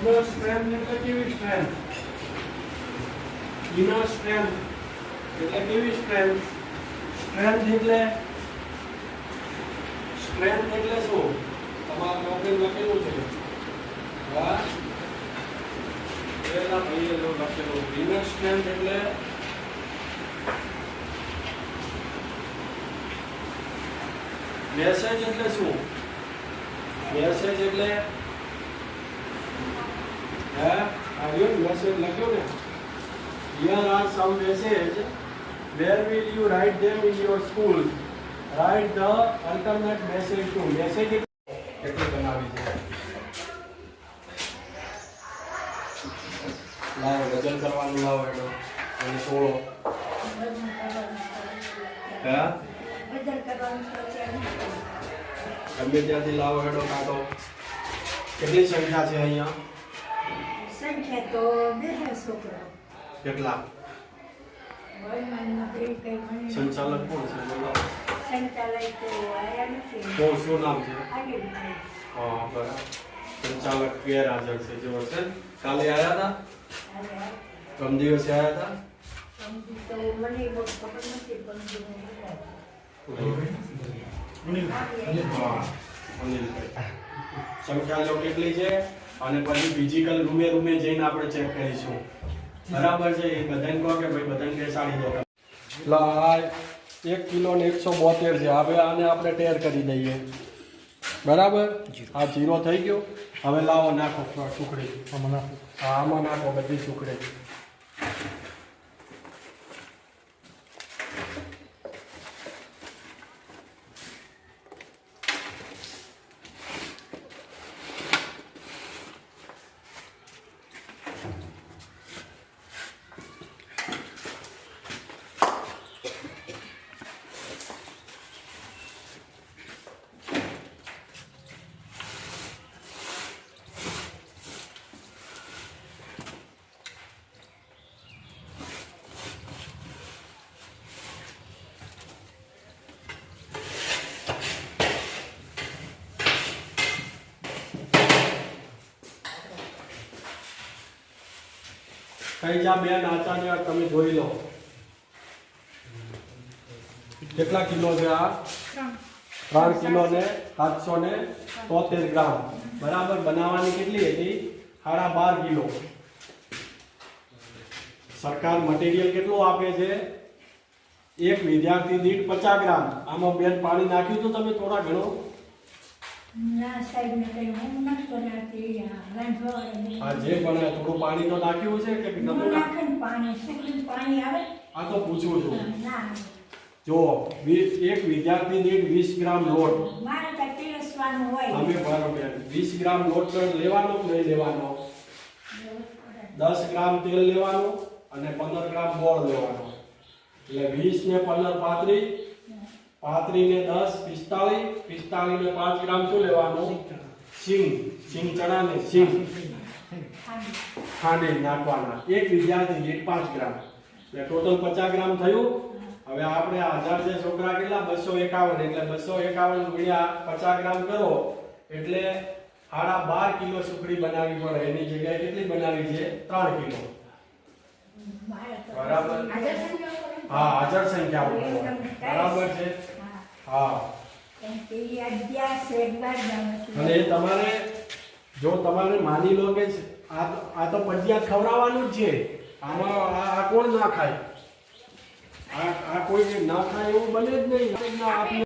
Inner strength એટલે કેવી strength? Inner strength એટલે કેવી સ્ટ્રેન્થ? સ્ટ્રેન્થ એટલે શું? તમારા નોકરી લખેલું છે. હા, પેલા ભાઈએ જો લખેલું ઇનર સ્ટ્રેન્થ એટલે મેસેજ એટલે શું? મેસેજ એટલે આવ્યો મેસેજ લખ્યો ને. Here are some message. Where will you write them in your school? Write the alternate message to. Message એટલે બનાવી છે. લાવો વજન કરવાનું લાવો એનો અને સોળો. હા, વજન કરવાનું ગમે ત્યાંથી લાવો એનો કાંટો. કેટલી સંખ્યા છે અહીંયા? સંખ્યા તો બે છોકરા. કેટલા? સંચાલક કોણ છે? બોલો. સંચાલક તો આયા નથી. શું નામ છે? આગળ હા, બરાબર. સંચાલક ગેરહાજર છે. જો છે કાલે આયા હતા? પરમ દિવસે આયા હતા? તો મને બહુ ખબર નથી પણ સંખ્યા લો કેટલી છે અને પછી ફિઝિકલ રૂમે જઈને આપણે ચેક કરીશું. બરાબર છે? એ બધાને કહો કે ભાઈ બધાને બેસાડી દો. એટલે આ 1 કિલો ને 172 છે. હવે આને આપણે ટેર કરી દઈએ. બરાબર? આ 0 થઈ ગયો. હવે લાવો નાખો સુખડી. આમાં નાખો બધી સુખડી. કઈ જા બેન આચાર્ય તમે જોઈ લો કેટલા કિલો છે? આ 3 કિલો ને 773 ગ્રામ. બરાબર. બનાવવાની કેટલી હતી? 12.5 કિલો. સરકાર મટીરિયલ કેટલું આપે છે? એક વિદ્યાર્થી દીઠ 50 ગ્રામ. આમાં બેન પાણી નાખ્યું તો તમે થોડા ઘણો? ના સાહેબ ને કઈ હું નથી બનાવતી. હા, જે બનાવે થોડું પાણી તો નાખ્યું છે કે નતું નાખ્યું? પાણી સુકલીનું પાણી આવે. આ તો પૂછું છું. ના, જો એક વિદ્યાર્થી દીઠ 20 ગ્રામ લોટ. મારે તો પીરસવાનું હોય. અમે બરાબર 20 ગ્રામ લોટ લેવાનો કે નહીં લેવાનો? 10 ગ્રામ તેલ લેવાનું અને 15 ગ્રામ ગોળ લેવાનો. એટલે 20 ને 15 35, 35 ને 10 45, 45 ને 5 ગ્રામ શું લેવાનું? સિંગ ચણા ને સિંગ ખાંડી નાખવાના. એક વિદ્યાર્થી દીઠ 5 ગ્રામ. એટલે ટોટલ 50 ગ્રામ થયું. હવે આપણે 1000 છે છોકરા કેટલા? 251. એટલે 251 ગુણ્યા 50 ગ્રામ કરો એટલે 12.5 કિલો સુખડી બનાવવી પડે. એની જગ્યાએ કેટલી બનાવી છે? 3 કિલો. બરાબર. હા, હાજર સંખ્યા બરાબર છે. હા, અને તમારે જો તમારે માની લો કે આ તો ફરજિયાત ખવડાવવાનું જ છે. આમાં આ કોણ ના ખાય? આ કોઈ ના ખાય એવું બને જ નહીં.